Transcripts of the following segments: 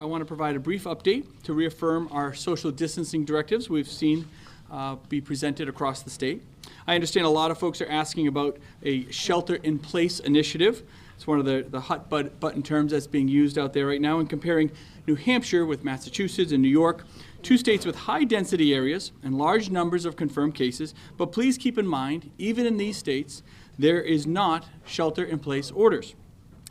want to provide a brief update to reaffirm our social distancing directives we've seen be presented across the state. I understand a lot of folks are asking about a shelter-in-place initiative. It's one of the hot button terms that's being used out there right now, and comparing New Hampshire with Massachusetts and New York, two states with high density areas and large numbers of confirmed cases. But please keep in mind, even in these states, there is not shelter-in-place orders.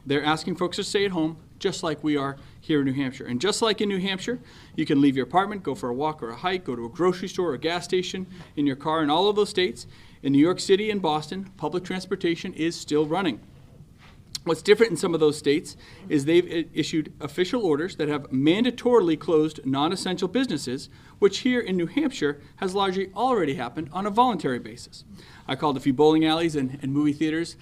They're asking folks to stay at home, just like we are here in New Hampshire. And just like in New Hampshire, you can leave your apartment, go for a walk or a hike, go to a grocery store or a gas station in your car. In all of those states, in New York City and Boston, public transportation is still running. What's different in some of those states is they've issued official orders that have mandatorily closed non-essential businesses, which here in New Hampshire has largely already happened on a voluntary basis. I called a few bowling alleys and movie theaters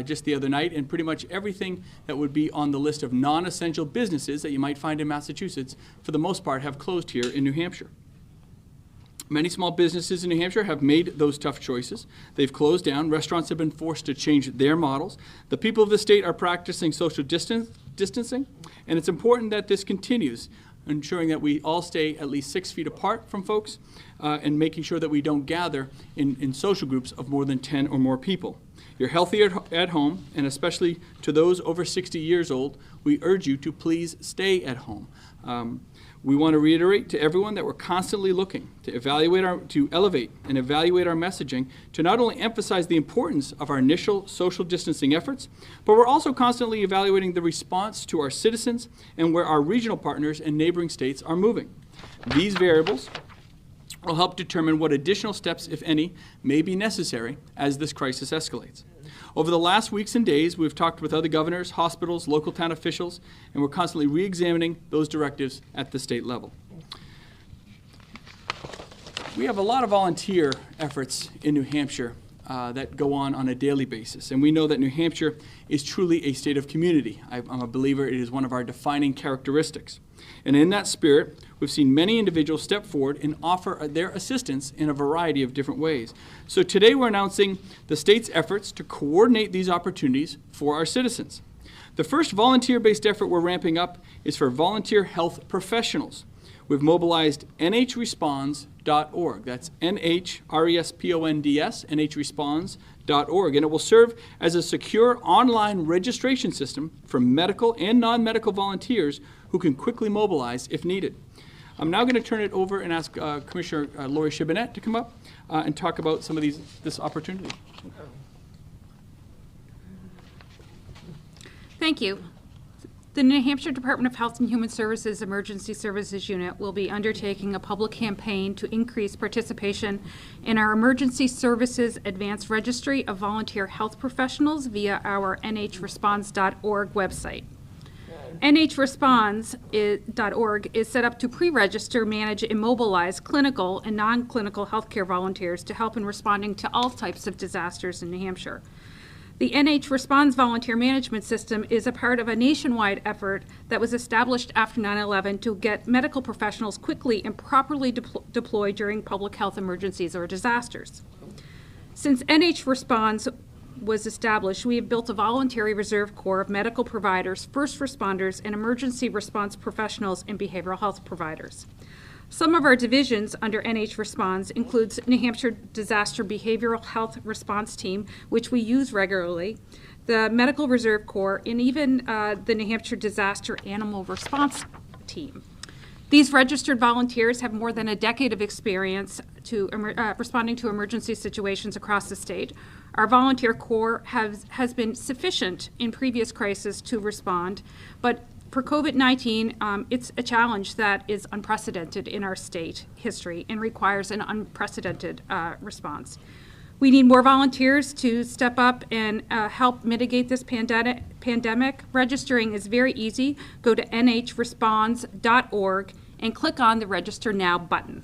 just the other night, and pretty much everything that would be on the list of non-essential businesses that you might find in Massachusetts, for the most part, have closed here in New Hampshire. Many small businesses in New Hampshire have made those tough choices. They've closed down. Restaurants have been forced to change their models. The people of the state are practicing social distancing, and it's important that this continues, ensuring that we all stay at least 6 feet apart from folks and making sure that we don't gather in social groups of more than 10 or more people. You're healthy at home, and especially to those over 60 years old, we urge you to please stay at home. We want to reiterate to everyone that we're constantly looking to elevate and evaluate our messaging to not only emphasize the importance of our initial social distancing efforts, but we're also constantly evaluating the response to our citizens and where our regional partners and neighboring states are moving. These variables will help determine what additional steps, if any, may be necessary as this crisis escalates. Over the last weeks and days, we've talked with other governors, hospitals, local town officials, and we're constantly re-examining those directives at the state level. We have a lot of volunteer efforts in New Hampshire that go on a daily basis, and we know that New Hampshire is truly a state of community. I'm a believer it is one of our defining characteristics. And in that spirit, we've seen many individuals step forward and offer their assistance in a variety of different ways. So today we're announcing the state's efforts to coordinate these opportunities for our citizens. The first volunteer-based effort we're ramping up is for volunteer health professionals. We've mobilized nhresponds.org. That's NHRESPONDS, NHresponds.org, and it will serve as a secure online registration system for medical and non-medical volunteers who can quickly mobilize if needed. I'm now going to turn it over and ask Commissioner Lori Shibinette to come up and talk about some of this opportunity. Thank you. The New Hampshire Department of Health and Human Services Emergency Services Unit will be undertaking a public campaign to increase participation in our Emergency Services Advanced Registry of Volunteer Health Professionals via our nhresponds.org website. nhresponds.org is set up to pre-register, manage, and mobilize clinical and non-clinical healthcare volunteers to help in responding to all types of disasters in New Hampshire. The NH Responds Volunteer Management System is a part of a nationwide effort that was established after 9/11 to get medical professionals quickly and properly deployed during public health emergencies or disasters. Since NH Responds was established, we have built a voluntary reserve corps of medical providers, first responders, and emergency response professionals and behavioral health providers. Some of our divisions under NH Responds includes New Hampshire Disaster Behavioral Health Response Team, which we use regularly, the Medical Reserve Corps, and even the New Hampshire Disaster Animal Response Team. These registered volunteers have more than a decade of experience to responding to emergency situations across the state. Our volunteer corps has been sufficient in previous crises to respond, but for COVID-19, it's a challenge that is unprecedented in our state history and requires an unprecedented response. We need more volunteers to step up and help mitigate this pandemic. Registering is very easy. Go to nhresponds.org and click on the Register Now button.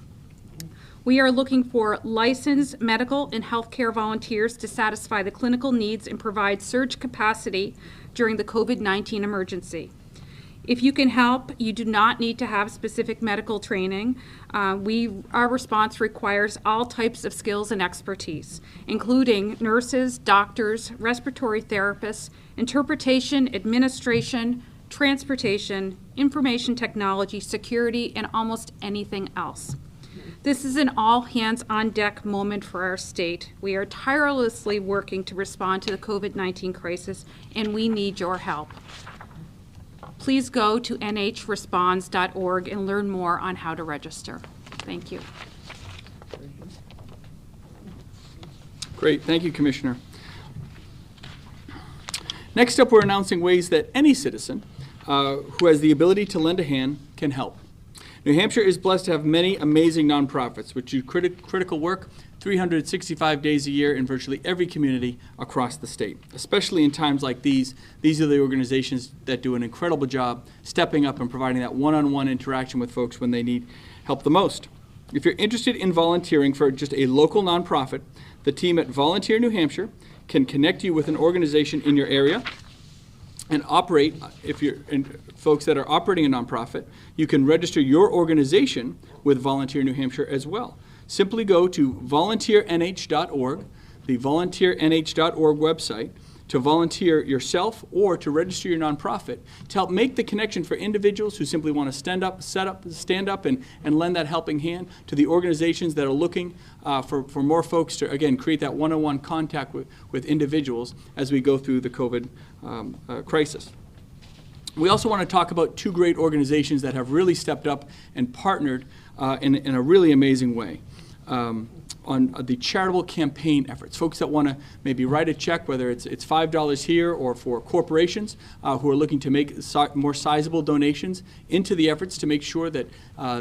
We are looking for licensed medical and healthcare volunteers to satisfy the clinical needs and provide surge capacity during the COVID-19 emergency. If you can help, you do not need to have specific medical training. Our response requires all types of skills and expertise, including nurses, doctors, respiratory therapists, interpretation, administration, transportation, information technology, security, and almost anything else. This is an all-hands-on-deck moment for our state. We are tirelessly working to respond to the COVID-19 crisis, and we need your help. Please go to nhresponds.org and learn more on how to register. Thank you. Great, thank you, Commissioner. Next up, we're announcing ways that any citizen who has the ability to lend a hand can help. New Hampshire is blessed to have many amazing nonprofits which do critical work 365 days a year in virtually every community across the state. Especially in times like these are the organizations that do an incredible job stepping up and providing that one-on-one interaction with folks when they need help the most. If you're interested in volunteering for just a local nonprofit, the team at Volunteer New Hampshire can connect you with an organization in your area and operate. If you're folks that are operating a nonprofit, you can register your organization with Volunteer New Hampshire as well. Simply go to volunteernh.org, the volunteernh.org website, to volunteer yourself or to register your nonprofit to help make the connection for individuals who simply want to stand up and lend that helping hand, to the organizations that are looking for more folks to, again, create that one-on-one contact with individuals as we go through the COVID crisis. We also want to talk about two great organizations that have really stepped up and partnered in a really amazing way. On the charitable campaign efforts. Folks that want to maybe write a check, whether it's $5 here or for corporations who are looking to make more sizable donations into the efforts to make sure that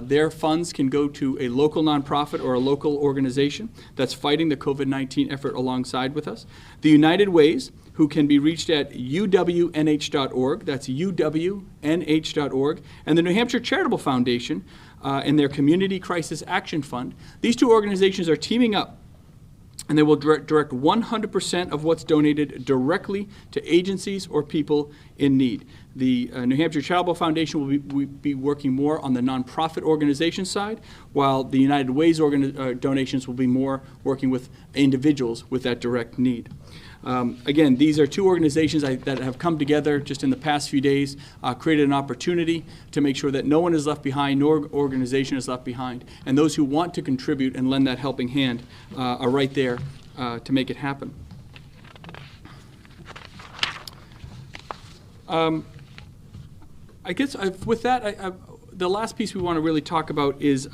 their funds can go to a local nonprofit or a local organization that's fighting the COVID-19 effort alongside with us. The United Ways, who can be reached at uwnh.org, that's uwnh.org, and the New Hampshire Charitable Foundation, and their Community Crisis Action Fund. These two organizations are teaming up, and they will direct 100% of what's donated directly to agencies or people in need. The New Hampshire Charitable Foundation will be working more on the nonprofit organization side, while the United Ways donations will be more working with individuals with that direct need. Again, these are two organizations that have come together just in the past few days, created an opportunity to make sure that no one is left behind, no organization is left behind, and those who want to contribute and lend that helping hand are right there to make it happen. I guess with that, the last piece we want to really talk about is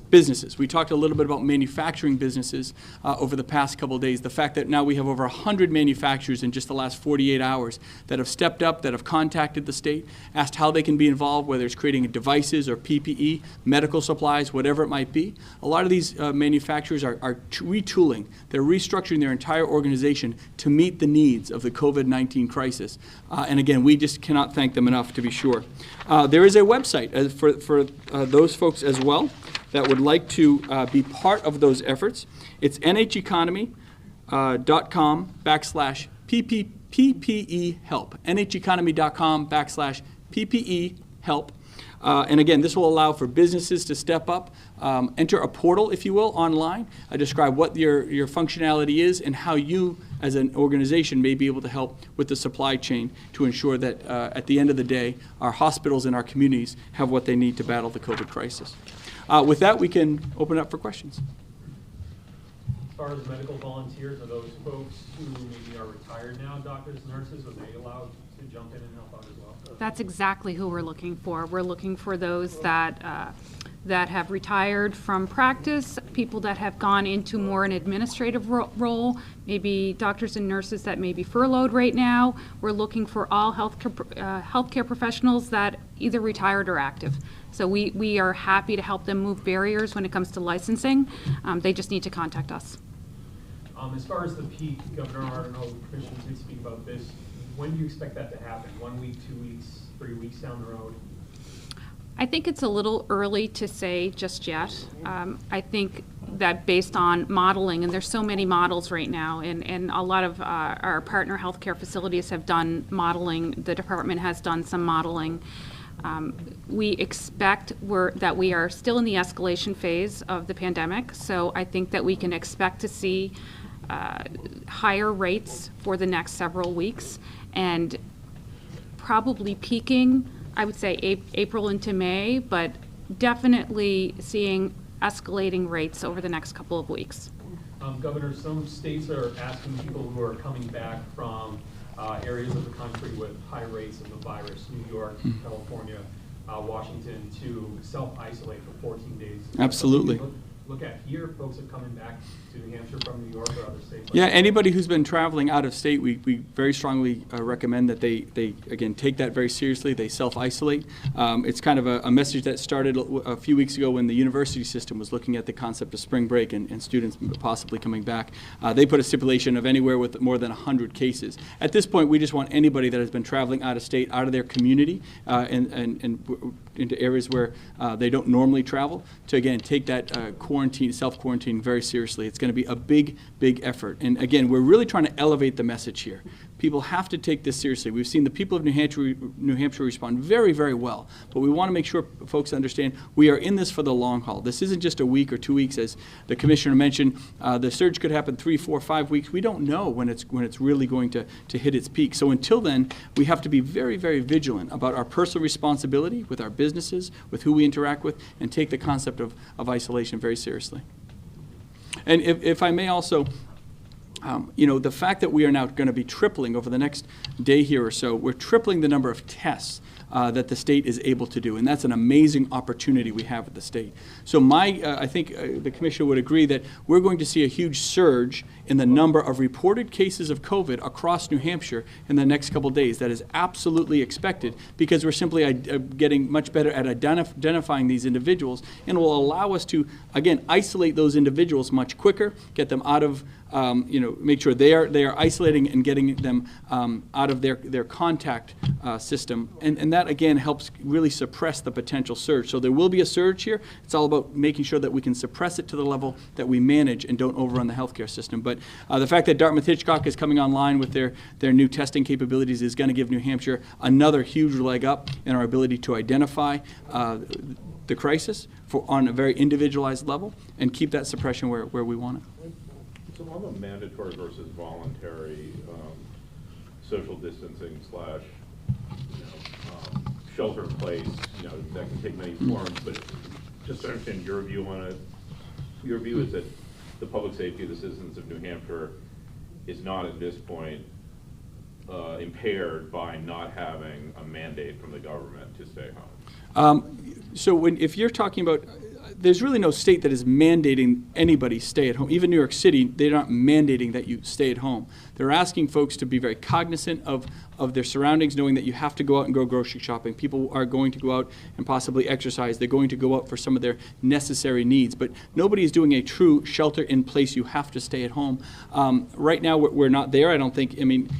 businesses. We talked a little bit about manufacturing businesses over the past couple of days. The fact that now we have over 100 manufacturers in just the last 48 hours that have stepped up, that have contacted the state, asked how they can be involved, whether it's creating devices or PPE, medical supplies, whatever it might be. A lot of these manufacturers are retooling. They're restructuring their entire organization to meet the needs of the COVID-19 crisis. And again, we just cannot thank them enough, to be sure. There is a website for those folks as well that would like to be part of those efforts. It's nheconomy.com/PPE help. nheconomy.com/PPE help. And again, this will allow for businesses to step up, enter a portal, if you will, online, describe what your functionality is and how you, as an organization, may be able to help with the supply chain to ensure that at the end of the day, our hospitals and our communities have what they need to battle the COVID crisis. With that, we can open it up for questions. As far as medical volunteers, are those folks who maybe are retired now, doctors, nurses, are they allowed to jump in and help out as well? That's exactly who we're looking for. We're looking for those that have retired from practice, people that have gone into more an administrative role, maybe doctors and nurses that may be furloughed right now. We're looking for all healthcare professionals that either retired or active. So we are happy to help them move barriers when it comes to licensing. They just need to contact us. As far as the peak, Governor, I don't know, Commissioner did speak about this. When do you expect that to happen? 1 week, 2 weeks, 3 weeks down the road? I think it's a little early to say just yet. I think that based on modeling, and there's so many models right now, and a lot of our partner healthcare facilities have done modeling. The department has done some modeling. We expect that we are still in the escalation phase of the pandemic, so I think that we can expect to see higher rates for the next several weeks, and probably peaking I would say April into May, but definitely seeing escalating rates over the next couple of weeks. Governor, some states are asking people who are coming back from areas of the country with high rates of the virus, New York, California, Washington, to self-isolate for 14 days. Absolutely. Look at here, folks are coming back to New Hampshire from New York or other states. Yeah, anybody who's been traveling out of state, we very strongly recommend that they, again, take that very seriously. They self-isolate. It's kind of a message that started a few weeks ago when the university system was looking at the concept of spring break and students possibly coming back. They put a stipulation of anywhere with more than 100 cases. At this point, we just want anybody that has been traveling out of state, out of their community, and into areas where they don't normally travel, to, again, take that self-quarantine very seriously. It's going to be a big, big effort. And again, we're really trying to elevate the message here. People have to take this seriously. We've seen the people of New Hampshire respond very, very well. But we want to make sure folks understand we are in this for the long haul. This isn't just a week or 2 weeks, as the commissioner mentioned. The surge could happen 3, 4, 5 weeks. We don't know when it's really going to hit its peak. So until then, we have to be very, very vigilant about our personal responsibility with our businesses, with who we interact with, and take the concept of isolation very seriously. And if I may also, the fact that we are now going to be tripling over the next day here or so, we're tripling the number of tests that the state is able to do, and that's an amazing opportunity we have at the state. So I think the commissioner would agree that we're going to see a huge surge in the number of reported cases of COVID across New Hampshire in the next couple of days. That is absolutely expected because we're simply getting much better at identifying these individuals, and will allow us to, again, isolate those individuals much quicker, get them out of make sure they are isolating and getting them out of their contact system. And that, again, helps really suppress the potential surge. So there will be a surge here. It's all about making sure that we can suppress it to the level that we manage and don't overrun the healthcare system. But the fact that Dartmouth-Hitchcock is coming online with their new testing capabilities is going to give New Hampshire another huge leg up in our ability to identify the crisis on a very individualized level and keep that suppression where we want it. So on the mandatory versus voluntary social distancing slash shelter in place, that can take many forms, but just to understand your view on it, your view is that the public safety of the citizens of New Hampshire is not at this point impaired by not having a mandate from the government to stay home. So if you're talking about, there's really no state that is mandating anybody stay at home. Even New York City, they're not mandating that you stay at home. They're asking folks to be very cognizant of their surroundings, knowing that you have to go out and go grocery shopping. People are going to go out and possibly exercise. They're going to go out for some of their necessary needs. But nobody is doing a true shelter in place. You have to stay at home. Right now, we're not there. I don't think,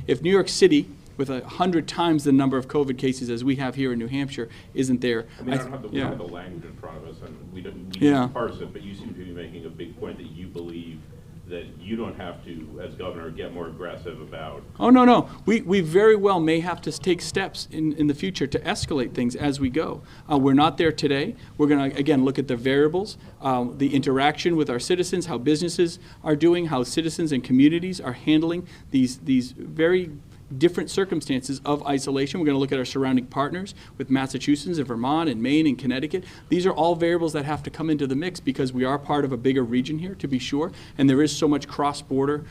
if New York City, with 100 times the number of COVID cases as we have here in New Hampshire, isn't there. I don't have the language in front of us, and we didn't parse it, but you seem to be making a big point that you believe that you don't have to, as governor, get more aggressive about. Oh, no. We very well may have to take steps in the future to escalate things as we go. We're not there today. We're going to, again, look at the variables, the interaction with our citizens, how businesses are doing, how citizens and communities are handling these very different circumstances of isolation. We're going to look at our surrounding partners with Massachusetts and Vermont and Maine and Connecticut. These are all variables that have to come into the mix because we are part of a bigger region here, to be sure, and there is so much cross-border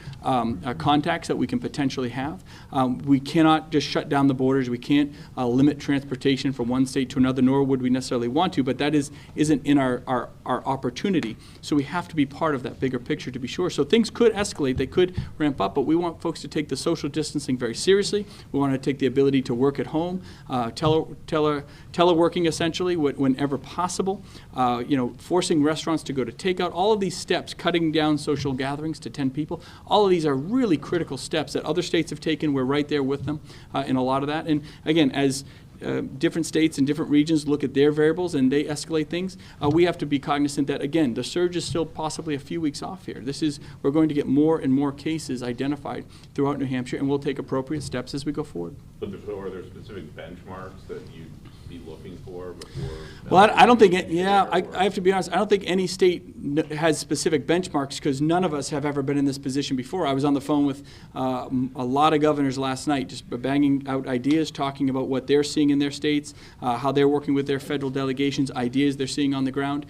contacts that we can potentially have. We cannot just shut down the borders. We can't limit transportation from one state to another, nor would we necessarily want to, but that isn't in our opportunity. So we have to be part of that bigger picture, to be sure. So things could escalate, they could ramp up, but we want folks to take the social distancing very seriously. We want to take the ability to work at home, teleworking essentially whenever possible, forcing restaurants to go to takeout. All of these steps, cutting down social gatherings to 10 people, all of these are really critical steps that other states have taken. We're right there with them in a lot of that. And again, as different states and different regions look at their variables and they escalate things, we have to be cognizant that, again, the surge is still possibly a few weeks off here. We're going to get more and more cases identified throughout New Hampshire, and we'll take appropriate steps as we go forward. But are there specific benchmarks that you'd be looking for before? Well, I don't think, I have to be honest, I don't think any state has specific benchmarks because none of us have ever been in this position before. I was on the phone with a lot of governors last night, just banging out ideas, talking about what they're seeing in their states, how they're working with their federal delegations, ideas they're seeing on the ground.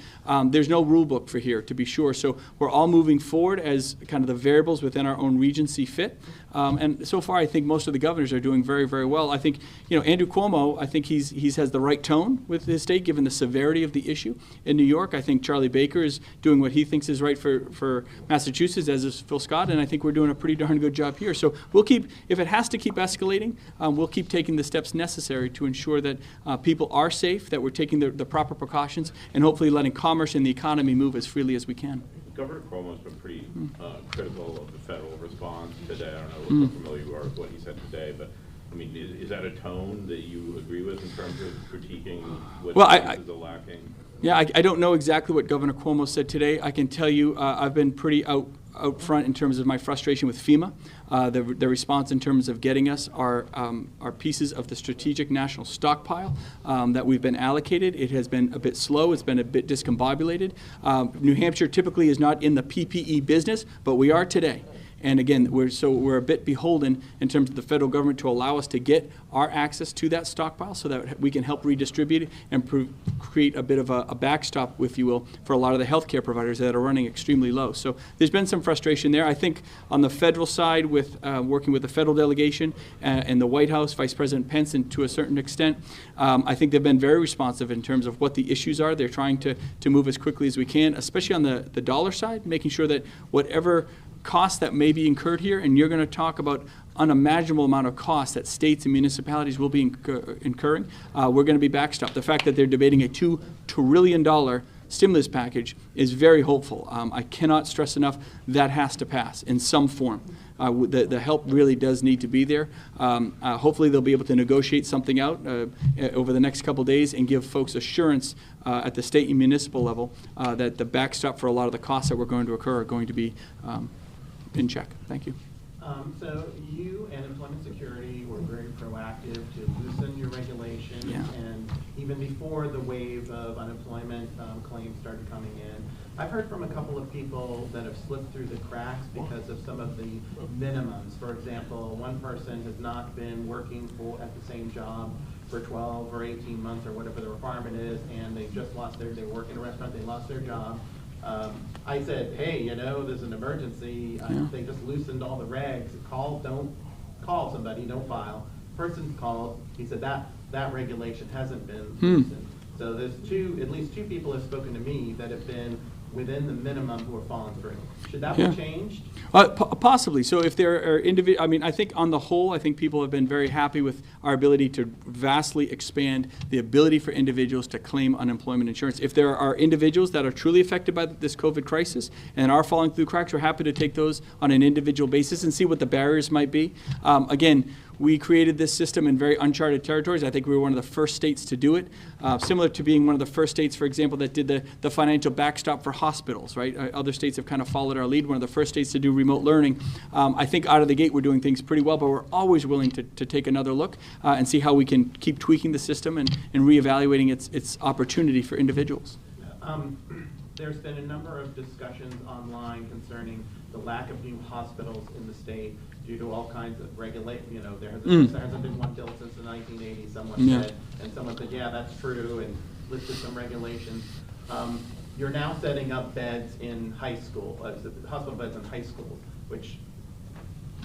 There's no rule book for here, to be sure. So we're all moving forward as kind of the variables within our own region see fit. And so far, I think most of the governors are doing very, very well. I think, Andrew Cuomo, I think he has the right tone with his state, given the severity of the issue. In New York, I think Charlie Baker is doing what he thinks is right for Massachusetts, as is Phil Scott, and I think we're doing a pretty darn good job here. So we'll keep, if it has to keep escalating, we'll keep taking the steps necessary to ensure that people are safe, that we're taking the proper precautions, and hopefully letting commerce and the economy move as freely as we can. Governor Cuomo's been pretty critical of the federal response today. I don't know how familiar you are with what he said today, but I mean, is that a tone that you agree with in terms of critiquing what places are lacking? Yeah, I don't know exactly what Governor Cuomo said today. I can tell you I've been pretty out front in terms of my frustration with FEMA. The response in terms of getting us our pieces of the strategic national stockpile that we've been allocated. It has been a bit slow. It's been a bit discombobulated. New Hampshire typically is not in the PPE business, but we are today. And again, we're a bit beholden in terms of the federal government to allow us to get our access to that stockpile so that we can help redistribute it and create a bit of a backstop, if you will, for a lot of the healthcare providers that are running extremely low. So there's been some frustration there. I think on the federal side, with working with the federal delegation and the White House, Vice President Pence, and to a certain extent, I think they've been very responsive in terms of what the issues are. They're trying to move as quickly as we can, especially on the dollar side, making sure that whatever costs that may be incurred here, and you're going to talk about unimaginable amount of costs that states and municipalities will be incurring, we're going to be backstopped. The fact that they're debating a $2 trillion stimulus package is very hopeful. I cannot stress enough that has to pass in some form. The help really does need to be there. Hopefully they'll be able to negotiate something out over the next couple days and give folks assurance at the state and municipal level that the backstop for a lot of the costs that were going to occur are going to be in check. Thank you. So you and Employment Security were very proactive to loosen your regulations, and even before the wave of unemployment claims started coming in, I've heard from a couple of people that have slipped through the cracks because of some of the minimums. For example, one person has not been working at the same job for 12 or 18 months or whatever the requirement is, and they just lost they work in a restaurant, they lost their job. I said, hey, there's an emergency. They just loosened all the regs. Don't call somebody, don't file. Person called, he said that regulation hasn't been loosened. So there's at least two people have spoken to me that have been within the minimum who are falling through. Should that be changed? Possibly. So if there are individual, I think on the whole, I think people have been very happy with our ability to vastly expand the ability for individuals to claim unemployment insurance. If there are individuals that are truly affected by this COVID crisis and are falling through cracks, we're happy to take those on an individual basis and see what the barriers might be. Again, we created this system in very uncharted territories. I think we were one of the first states to do it, similar to being one of the first states, for example, that did the financial backstop for hospitals, right? Other states have kind of followed our lead, one of the first states to do remote learning. I think out of the gate we're doing things pretty well, but we're always willing to take another look and see how we can keep tweaking the system and reevaluating its opportunity for individuals. There's been a number of discussions online concerning the lack of new hospitals in the state due to all kinds of regulation. There hasn't been one built since the 1980s, someone said, and someone said, yeah, that's true, and listed some regulations. You're now setting up beds in high school, hospital beds in high schools, which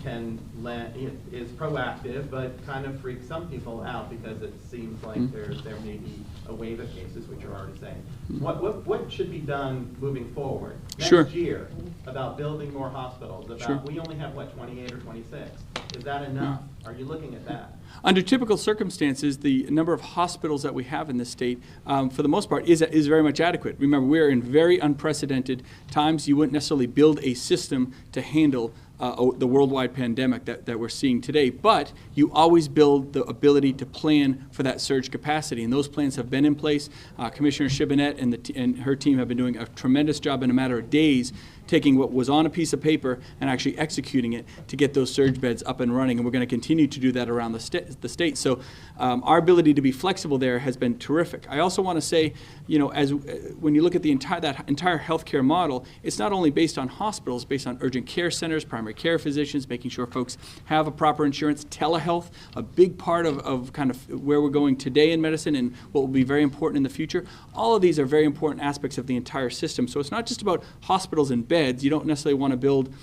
is proactive, but kind of freaks some people out because it seems like there may be a wave of cases, which you're already saying. What should be done moving forward next year about building more hospitals? We only have 28 or 26. Is that enough? Are you looking at that? Under typical circumstances, the number of hospitals that we have in this state, for the most part, is very much adequate. Remember, we're in very unprecedented times. You wouldn't necessarily build a system to handle the worldwide pandemic that we're seeing today. But you always build the ability to plan for that surge capacity, and those plans have been in place. Commissioner Shibinette and her team have been doing a tremendous job in a matter of days, taking what was on a piece of paper and actually executing it to get those surge beds up and running, and we're going to continue to do that around the state. So our ability to be flexible there has been terrific. I also want to say, when you look at that entire healthcare model, it's not only based on hospitals, it's based on urgent care centers, primary care physicians, making sure folks have a proper insurance, telehealth, a big part of kind of where we're going today in medicine and what will be very important in the future. All of these are very important aspects of the entire system. So it's not just about hospitals and beds. You don't necessarily want to build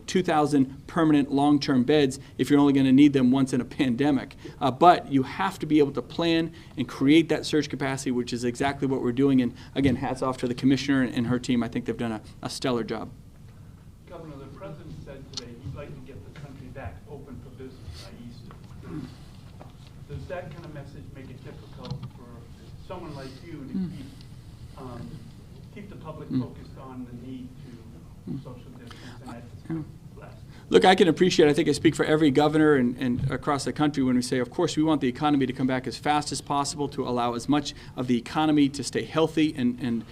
2,000 permanent long-term beds if you're only going to need them once in a pandemic. But you have to be able to plan and create that surge capacity, which is exactly what we're doing. And again, hats off to the commissioner and her team. I think they've done a stellar job. Governor, the president said today he'd like to get the country back open for business by Easter. Does that kind of message make it difficult for someone like you to keep the public focused on the need to social distance and Look, I can appreciate, I think I speak for every governor and across the country when we say, of course, we want the economy to come back as fast as possible to allow as much of the economy to stay healthy and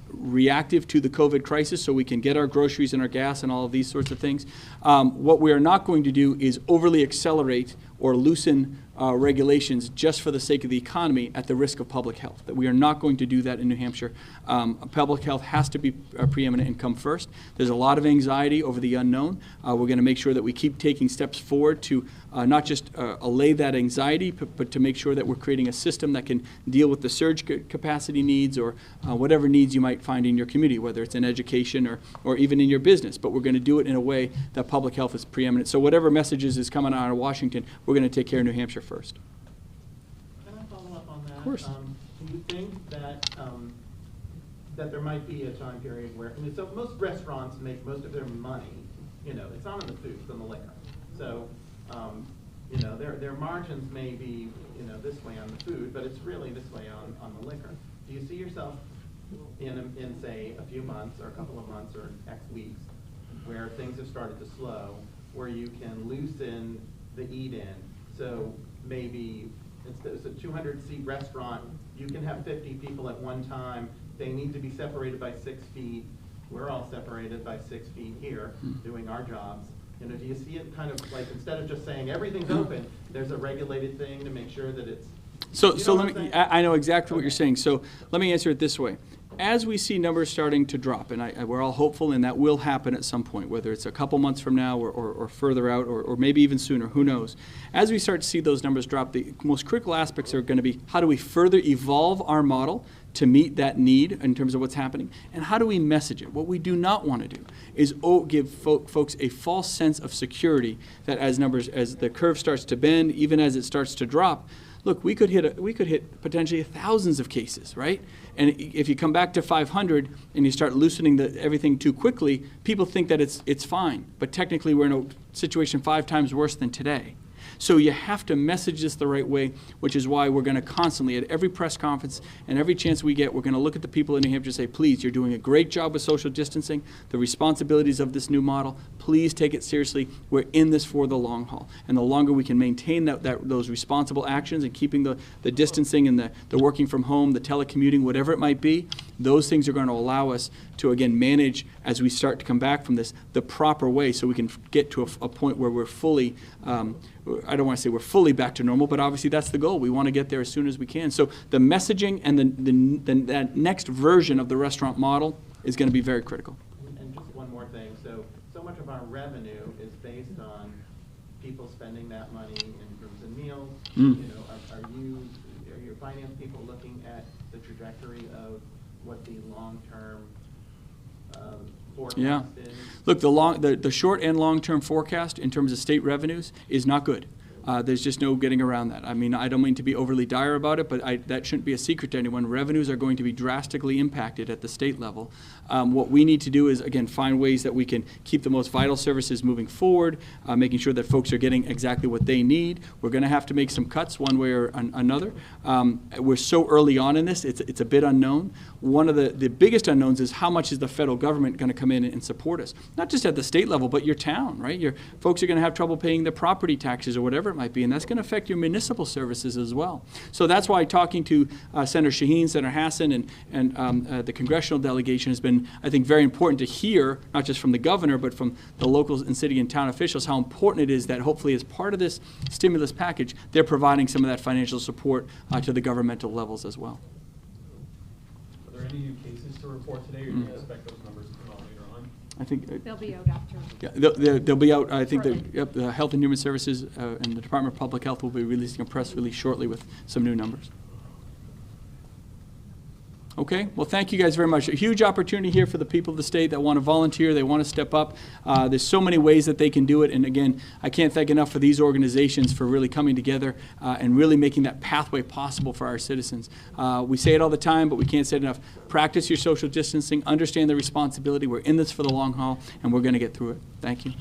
reactive to the COVID crisis so we can get our groceries and our gas and all of these sorts of things. What we are not going to do is overly accelerate or loosen regulations just for the sake of the economy at the risk of public health. That we are not going to do that in New Hampshire. Public health has to be preeminent and come first. There's a lot of anxiety over the unknown. We're going to make sure that we keep taking steps forward to not just allay that anxiety, but to make sure that we're creating a system that can deal with the surge capacity needs or whatever needs you might find in your community, whether it's in education or even in your business. But we're going to do it in a way that public health is preeminent. So whatever messages is coming out of Washington, we're going to take care of New Hampshire first. Can I follow up on that? Of course. Do you think that that there might be a time period where, so most restaurants make most of their money, it's not on the food, it's on the liquor. So, their margins may be, this way on the food, but it's really this way on the liquor. Do you see yourself in say, a few months or a couple of months or X weeks where things have started to slow, where you can loosen the eat-in? So maybe it's a 200-seat restaurant, you can have 50 people at one time. They need to be separated by 6 feet. We're all separated by 6 feet here, doing our jobs. Do you see it kind of like, instead of just saying everything's open, there's a regulated thing to make sure that it's... So let me, I know exactly what you're saying. So let me answer it this way. As we see numbers starting to drop, and we're all hopeful, and that will happen at some point, whether it's a couple months from now or further out, or maybe even sooner, who knows. As we start to see those numbers drop, the most critical aspects are going to be how do we further evolve our model to meet that need in terms of what's happening, and how do we message it? What we do not want to do is give folks a false sense of security that as the curve starts to bend, even as it starts to drop, look, we could hit potentially thousands of cases, right? And if you come back to 500 and you start loosening everything too quickly, people think that it's fine. But technically, we're in a situation 5 times worse than today. So you have to message this the right way, which is why we're going to constantly, at every press conference and every chance we get, we're going to look at the people in New Hampshire and say, please, you're doing a great job with social distancing, the responsibilities of this new model. Please take it seriously. We're in this for the long haul. And the longer we can maintain those responsible actions and keeping the distancing and the working from home, the telecommuting, whatever it might be, those things are going to allow us to, again, manage as we start to come back from this the proper way so we can get to a point where we're fully, I don't want to say we're fully back to normal, but obviously that's the goal. We want to get there as soon as we can. So the messaging and that next version of the restaurant model is going to be very critical. And just one more thing. So much of our revenue is based on people spending that money in rooms and meals. Are your finance people looking at the trajectory of what the long-term forecast is? Look, the short and long-term forecast in terms of state revenues is not good. There's just no getting around that. I mean, I don't mean to be overly dire about it, but that shouldn't be a secret to anyone. Revenues are going to be drastically impacted at the state level. What we need to do is, again, find ways that we can keep the most vital services moving forward, making sure that folks are getting exactly what they need. We're going to have to make some cuts one way or another. We're so early on in this, it's a bit unknown. One of the biggest unknowns is how much is the federal government going to come in and support us? Not just at the state level, but your town, right? Your folks are going to have trouble paying their property taxes or whatever it might be, and that's going to affect your municipal services as well. So that's why talking to Senator Shaheen, Senator Hassan, and the congressional delegation has been, I think, very important to hear, not just from the governor, but from the local and city and town officials, how important it is that hopefully as part of this stimulus package, they're providing some of that financial support to the governmental levels as well. Are there any new cases to report today, or do you expect those numbers to come out later on? I think They'll be out after. yeah, they'll be out. I think Shortly. the Health and Human Services and the Department of Public Health will be releasing a press release shortly with some new numbers. Okay, well, thank you guys very much. A huge opportunity here for the people of the state that want to volunteer, they want to step up. There's so many ways that they can do it, and again, I can't thank enough for these organizations for really coming together and really making that pathway possible for our citizens. We say it all the time, but we can't say it enough. Practice your social distancing, understand the responsibility. We're in this for the long haul, and we're going to get through it. Thank you.